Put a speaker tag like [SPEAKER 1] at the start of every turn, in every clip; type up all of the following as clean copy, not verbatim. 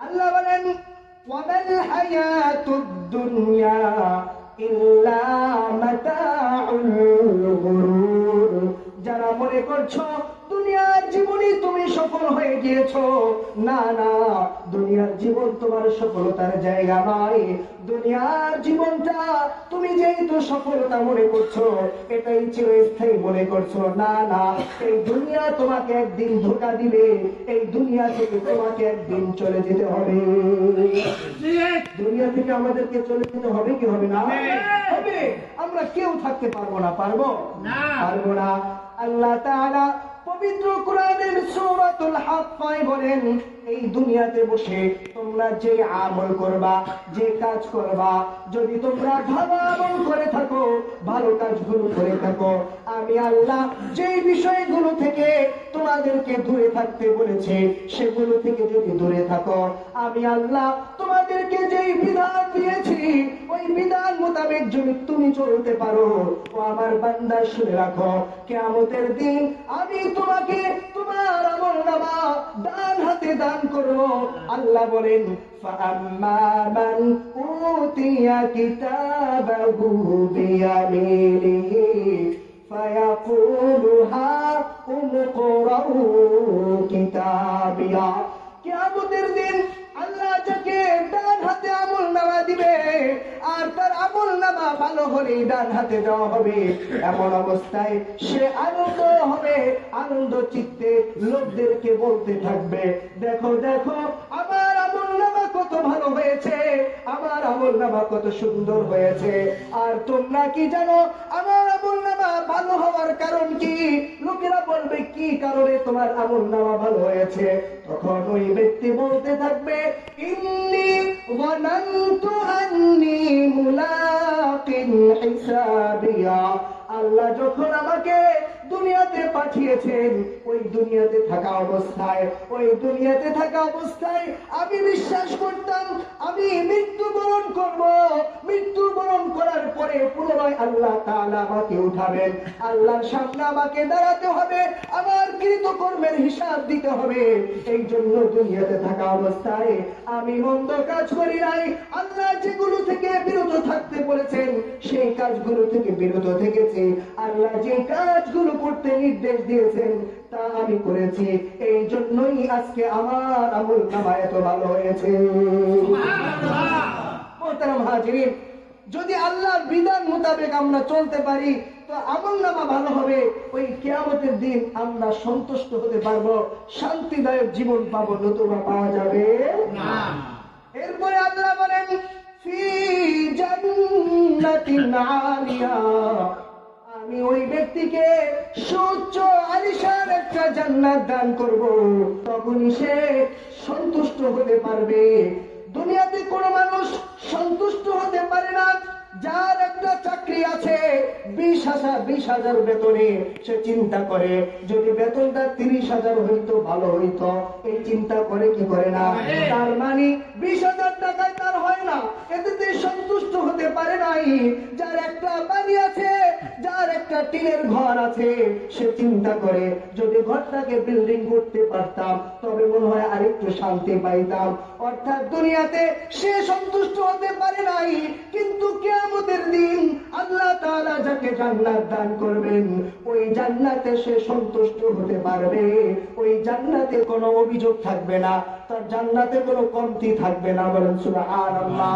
[SPEAKER 1] আল্লাহ বলেন ওয়ামাল হায়াতুদ দুনিয়া ইল্লা মাতাউল গুরুর। যারা মনে করছো দুনিয়ার জীবনে তুমি সফল হয়ে গিয়েছো, না না, দুনিয়ার জীবন তোমার সফলতার জায়গা নয়। দুনিয়ার জীবনটা তুমি যেহেতু সফলতা মনে করছো, এটাই চিরস্থায়ী মনে করছো, না না, এই দুনিয়া তোমাকে একদিন ধোঁকা দিবে। এই দুনিয়া থেকে তোমাকে একদিন চলে যেতে হবে। দুনিয়া থেকে আমাদেরকে চলে যেতে হবে কি হবে না? হবে। আমরা কেউ থাকতে পারবো না, পারবো না। আল্লাহ তাআলা পবিত্র কোরআনের সূরাতুল হাক্কায় বলেন, এই দুনিয়াতে বসে তোমরা যে আমল করবা, যে কাজ করবা, যদি তোমরা ভালো আমল করে থাকো, ভালো কাজগুলো করে থাকো, আমি আল্লাহ যেই বিষয়গুলো থেকে তোমাদেরকে দূরে থাকতে বলেছি সেগুলো থেকে যদি দূরে থাকো, আমি আল্লাহ তোমাদেরকে যেই বিধান দিয়েছি ওই বিধান মোতাবেক যদি তুমি চলতে পারো, ও আমার বান্দা শুনে রাখো, কিয়ামতের দিন আমি তোমাকে তোমার আমলনামা ডান হাতে দান করব। আল্লাহ বলেন ফাআম্মা মান উতিয়া কিতাবাহু বিয়ামিনিহি ফায়াকুলু হাকুম ইকরাউ কিতাবিয়া। কিয়ামতের দিন আল্লাহ যাকে ডান হাতে আমলনামা দিবে, আর তার আমলনামা ভালো হলে ডান হাতে দেওয়া হবে, এমন অবস্থায় সে আনন্দ হবে, আনন্দ চিত্তে লোকদেরকে বলতে থাকবে, দেখো দেখো আমার আমলনামা কত ভালো হয়েছে, আমার আমলনামা কত সুন্দর হয়েছে। আর তোমরা কি জানো আমার আমলনামা ভালো হওয়ার কারণ কি? লোকেরা বলবে কি কারণে তোমার আমলনামা ভালো হয়েছে? তখন ওই ব্যক্তি বলতে থাকবে, ইন্নী ওয়ানানতু আন্নী মুলাকিন হিসাবিয়া। আল্লাহ যখন আমাকে দুনিয়াতে পাঠিয়েছেন, ওই দুনিয়াতে থাকা অবস্থায় আমি বিশ্বাস করতাম আমি মৃত্যুবরণ করব, মৃত্যুবরণ করার পরে পুনরায় আল্লাহ তাআলা আমাকে উঠাবেন, আল্লাহর সামনে আমাকে দাঁড়াতে হবে, আমার কৃতকর্মের হিসাব দিতে হবে। এই জন্য দুনিয়াতে থাকা অবস্থায় আমি মন্দ কাজ করি নাই, আল্লাহ যেগুলো থেকে বিরত থাকতে বলেছেন সেই কাজগুলো থেকে বিরত থেকেছি, আল্লাহ যে কাজগুলো করতে নির্দেশ দিয়েছেন তা আমি করেছি, এই জন্যই আজকে আমার আমলনামা এত ভালো হয়েছে। মুহতারাম হাজিরিন, যদি আল্লাহর বিধান মোতাবেক আমরা চলতে পারি তো আমলনামা ভালো হবে, ওই কিয়ামতের দিন আমরা সন্তুষ্ট হতে পারবো, শান্তিদায়ক জীবন পাবো, নতুবা পাওয়া যাবে না। এরপরে আল্লাহ বলেন ফি জান্নাতিন আলিয়া, আমি ওই ব্যক্তিকে সুউচ্চ আলিশান একটা জান্নাত দান করব, তখনই সে সন্তুষ্ট হতে পারবে। দুনিয়াতে কোনো মানুষ সন্তুষ্ট হতে পারে না। যার একটা চাকরি আছে 20,000 বেতনে, সে চিন্তা করে যদি বেতনটা 30,000 হইতো ভালো হইতো, এই চিন্তা করে কি করে না? তার মানে 20,000 টাকায় তার হয় না, এতে সন্তুষ্ট হতে পারে নাই। যার একটা বাড়ি আছে, যার একটা টিনের ঘর আছে, সে চিন্তা করে যদি ঘরটাকে বিল্ডিং করতে পারতাম তবে মনে হয় আরেকটু শান্তি পাইতাম। অর্থাৎ দুনিয়াতে সে সন্তুষ্ট হতে পারে নাই, কিন্তু কিয়ামতের দিন আল্লাহ তাআলা যাকে জান্নাত দান করবেন, ওই জান্নাতে সে সন্তুষ্ট হতে পারবে, ওই জান্নাতে কোনো অভিযোগ থাকবে না, তার জান্নাতে কোনো কমতি থাকবে না। বলেন সুবহানাল্লাহ।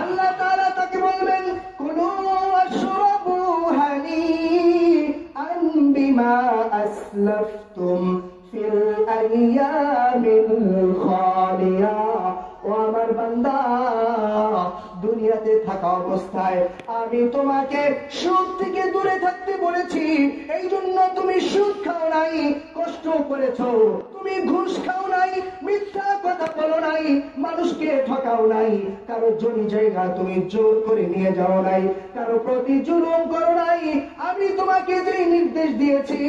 [SPEAKER 1] আল্লাহ তাআলা তাকে বলবেন কুলু ওয়াশরাবু হানিআন বিমা আসলাফতুম ফিল আইয়ামিল খালিয়া। ও আমার বান্দা, দুনিয়াতে থাকা অবস্থায় আমি তোমাকে সুদ থেকে দূরে থাকতে বলেছি, এই জন্য তুমি সুদ খাও নাই, কষ্ট করেছো, তুমি ঘুষ খাও নাই, মিথ্যা কথা বলো নাই, মানুষকে ঠকাও নাই, কারো জমি জায়গা তুমি জোর করে নিয়ে যাও নাই, কারো প্রতি জুলুম করো নাই, আমি তোমাকে যে নির্দেশ দিয়েছি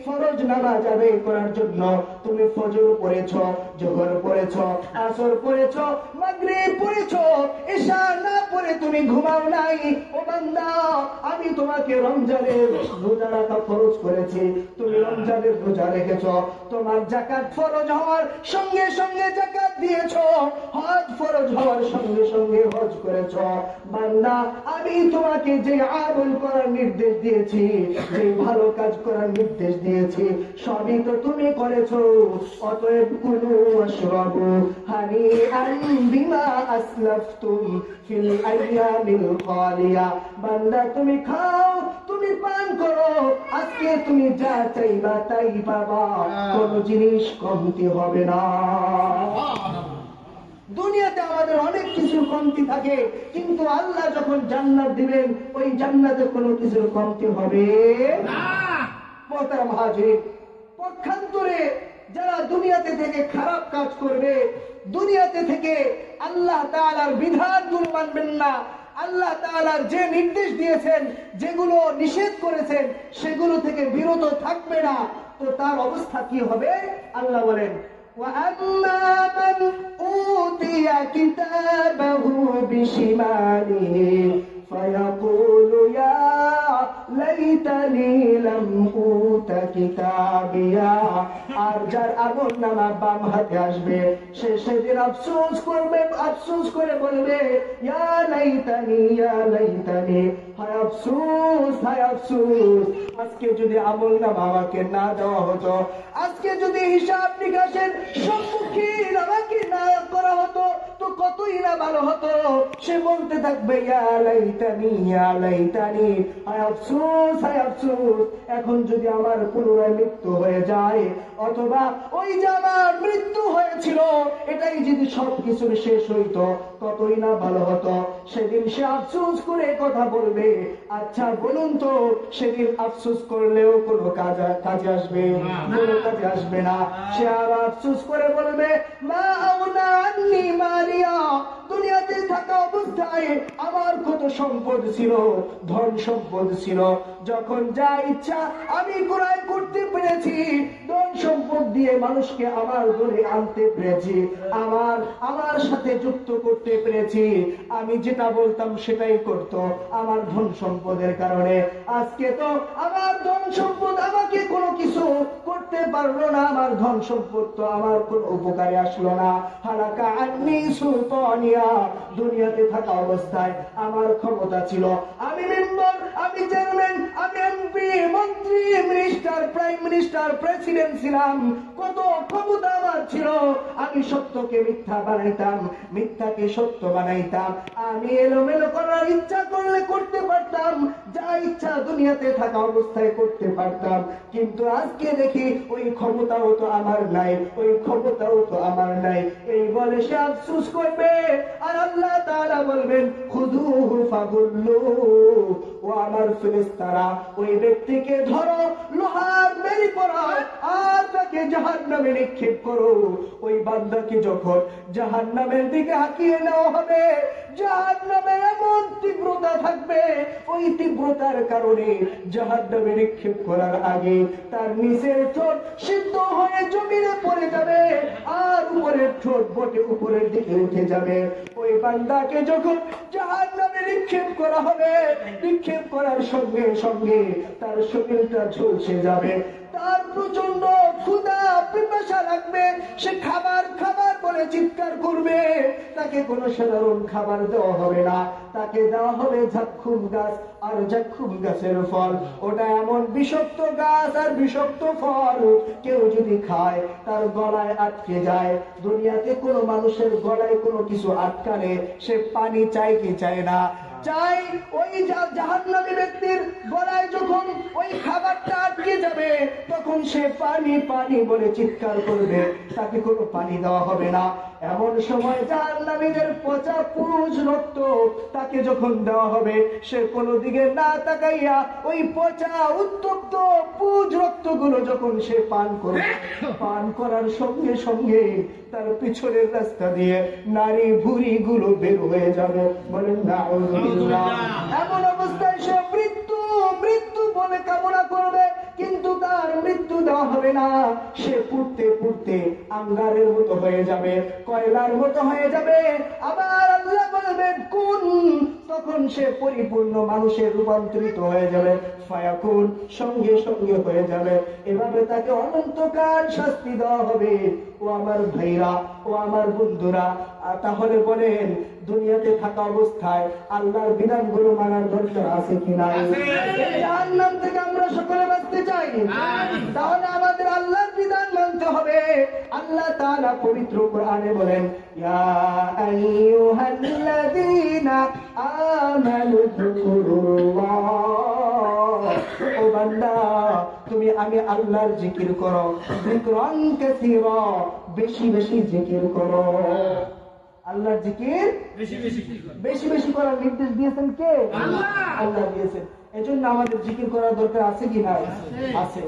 [SPEAKER 1] ফরজ নামাজ আদায় করার জন্য, তুমি ফজর পড়েছ, জোহর পড়েছ, আসর পড়েছ, মাগরিব পড়েছ, ইশা না পড়ে তুমি ঘুমাও নাই। ও বান্দা, আমি তোমাকে রমজানের রোজা রাখা ফরজ করেছি, তুমি রমজানের রোজা রেখেছ। তোমার যাকাত ফরজ হওয়ার সঙ্গে সঙ্গে যাকাত দিয়েছ, হজ ফরজ হওয়ার সঙ্গে সঙ্গে হজ করেছ। বান্দা, আমি তোমাকে যে আমল করার নির্দেশ দিয়েছি, যে ভালো কাজ করার নির্দেশ দিয়েছি, সবই তো তুমি করেছো। অতএব কুলু ওয়াশরাবু হানিআন বিমা আসলাফতুম ফিল আইয়ামিল খালিয়া। বান্দা, তুমি খাও, তুমি পান করো, আজকে তুমি যা চাইবা তাই পাবা, কোন জিনিস কমতি হবে না। দুনিয়াতে আমাদের অনেক কিছু কমতি থাকে, কিন্তু আল্লাহ যখন জান্নাত দিবেন, ওই জান্নাতে কোনো কিছুর কমতি হবে না। মোহতারাম হাজির, পক্ষান্তরে যারা দুনিয়াতে থেকে খারাপ কাজ করবে, দুনিয়াতে থেকে আল্লাহ তাআলার বিধানগুলো মানবেন না, আল্লাহ তাআলার যে নির্দেশ দিয়েছেন, যেগুলো নিষেধ করেছেন, সেগুলো থেকে বিরত থাকবে না, তো তার অবস্থা কি হবে? আল্লাহ বলেন, وَأَمَّا مَنْ أُوتِيَ كِتَابَهُ بِشِمَالِهِ فَيَقُولُ يَا لَيْتَنِي لَمْ أُوتَ كِتَابِيَا। আর যার আমলনামা বাম হাতে আসবে, সে সেদিন আফসোস করবে, আফসোস করে বলবে, ইয়া লাইতানি, ইয়া লাইতানি, হায় আফসোস, হায় আফসোস, আজকে যদি আমলনামা আমাকে না দেওয়া হতো, আজকে যদি হিসাব নিকাশের সম্মুখীন আমাকে না করা হতো, তো কতই না ভালো হতো। সে বলতে থাকবে, ইয়া লাইতানি, ইয়া লাইতানি, হায় আফসোস, হায় আফসোস, এখন যদি আমার পুনরায় মৃত্যু হয়ে যায়, অথবা ওই যে আমার মৃত্যু হয়েছিল এটাই যদি সবকিছুর শেষ হইতো, কতই না ভালো হতো। সেদিন সে আফসোস করে কথা বলবে। আচ্ছা বলুন তো, সেদিন আফসোস করলেও কোনো কাজে আসবে? কোনো কাজে আসবে না। সে আর আফসোস করে বলবে, মা আউনা আন্নি মালিয়া, দুনিয়াতে থাকা অবস্থায় আমার কত সম্পদ ছিল, ধন সম্পদ ছিল, যখন যা ইচ্ছা আমি ক্রয় করতে পেরেছি, ধন সম্পদ দিয়ে মানুষকে আমার দলে আনতে পেরেছি, আমার সাথে যুক্ত করতে পেরেছি, আমি যেটা বলতাম সেটাই করত আমার ধন সম্পদের কারণে। আজকে তো আমার ধন সম্পদ আমাকে কোনো কিছু করতে পারলো না, আমার ধন সম্পদ তো আমার কোনো উপকারে আসলো না। হালাকা আন্নি সুলতানিয়া, দুনিয়াতে থাকা অবস্থায় আমার ক্ষমতা ছিল, আমি মেম্বার, আমি চেয়ারম্যান, আমি এমপি, মন্ত্রী, মিনিস্টার, প্রাইম মিনিস্টার, প্রেসিডেন্ট ছিলাম, কত ক্ষমতা আমার ছিল। আমি সত্যকে মিথ্যা বানাইতাম, মিথ্যাকে সত্য বানাইতাম, আমি এলোমেলো করার ইচ্ছা করলে করতে পারতাম, যা ইচ্ছা দুনিয়াতে থাকা অবস্থায় করতে পারতাম। কিন্তু আজকে দেখি ওই ক্ষমতাও তো আমার নাই, ওই ক্ষমতাও তো আমার নাই। এই বলে সে আফসোস করবে, আর আল্লাহ তাআলা বলবেন, খুযুহু ফাগুল্লুহু, ও আমার ফেরেশতারা, ওই ব্যক্তিকে ধরো, লোহার বেড়ি পরাও, আর তাকে জাহান্নামে নিক্ষেপ করো। ওই বান্দাকে যখন জাহান্নামের দিকে হাঁকিয়ে নেওয়া হবে, জাহান্নামের এমন তীব্রতা থাকবে, ওই তীব্রতার কারণে জাহান্নামে নিক্ষেপ করার আগে তার নিচের ঠোঁট সিদ্ধ হয়ে জমিনে পড়ে যাবে, আর উপরের ঠোঁট বটে উপরের দিকে উঠে যাবে। ওই বান্দাকে যখন জাহান্নামে নিক্ষেপ করা হবে, নিক্ষেপ করার সঙ্গে সঙ্গে তার শরীরটা ঝলসে যাবে, তার প্রচন্ড ক্ষুধা পিপাসা লাগবে, সে খাবার খাবার বলে চিৎকার করবে। তাকে কোনো সাধারণ খাবার দেওয়া হবে না, তাকে দেওয়া হবে জাক্কুম গাছ, আর জাক্কুম গাছের ফল, ওটা এমন বিষাক্ত গাছ আর বিষাক্ত ফল, কেউ যদি খায় তার গলায় আটকে যায়। দুনিয়াতে কোনো মানুষের গলায় কোনো কিছু আটকালে সে পানি চায় কি চায় না? চাই। ওই জাহান্নামী ব্যক্তির গলায় যখন ওই খাবারটা আটকে যাবে, তখন সে পানি পানি বলে চিৎকার করবে, তাকে কোনো পানি দেওয়া হবে না। এমন সময় জাহান্নামীদের পচা পুরুষ রক্ত তাকে যখন দেওয়া হবে, সে কোনো দিকে না তাকাইয়া ওই পচা উত্তপ্ত পুরুষ রক্তগুলো যখন সে পান করবে, পান করার সঙ্গে সঙ্গে তার পিছনের রাস্তা দিয়ে নারী ভুঁড়ি গুলো বের হয়ে যাবে। বলেন না, এমন অবস্থায় সে মৃত্যু তার মৃত্যু দেওয়া হবে না, সে পুড়তে পুড়তে আঙ্গারের মতো হয়ে যাবে, কয়লার মতো হয়ে যাবে। আবার আল্লাহ বলবেন কুন, তখন সে পরিপূর্ণ মানুষের রূপান্তরিত হয়ে যাবে, ফায়াকুন, সঙ্গে সঙ্গে হয়ে যাবে। এভাবে তাকে অনন্তকাল শাস্তি দেওয়া হবে। ও আমার ভাইরা, ও আমার বন্ধুরা, তাহলে বলেন দুনিয়াতে থাকা অবস্থায় আল্লাহর বিধানগুলো মানার দরকার আছে কিনা? জাহান্নাম থেকে আমরা সকলে বাঁচতে চাই, তাহলে আমাদের আল্লাহর বিধান মানতে হবে। আল্লাহ তাআলা পবিত্র কোরআনে বলেন, ইয়া আইয়ুহাল্লাযীনা আমানু যকুরুল্লাহ, ও বান্দা তুমি আমি আল্লাহর জিকির করো, যিকরান কাসীরা, বেশি বেশি জিকির করো। আল্লাহর জিকির বেশি বেশি করার নির্দেশ দিয়েছেন কে? আল্লাহ দিয়েছেন। এজন্য আমাদের জিকির করার দরকার আছে কি না? আছে।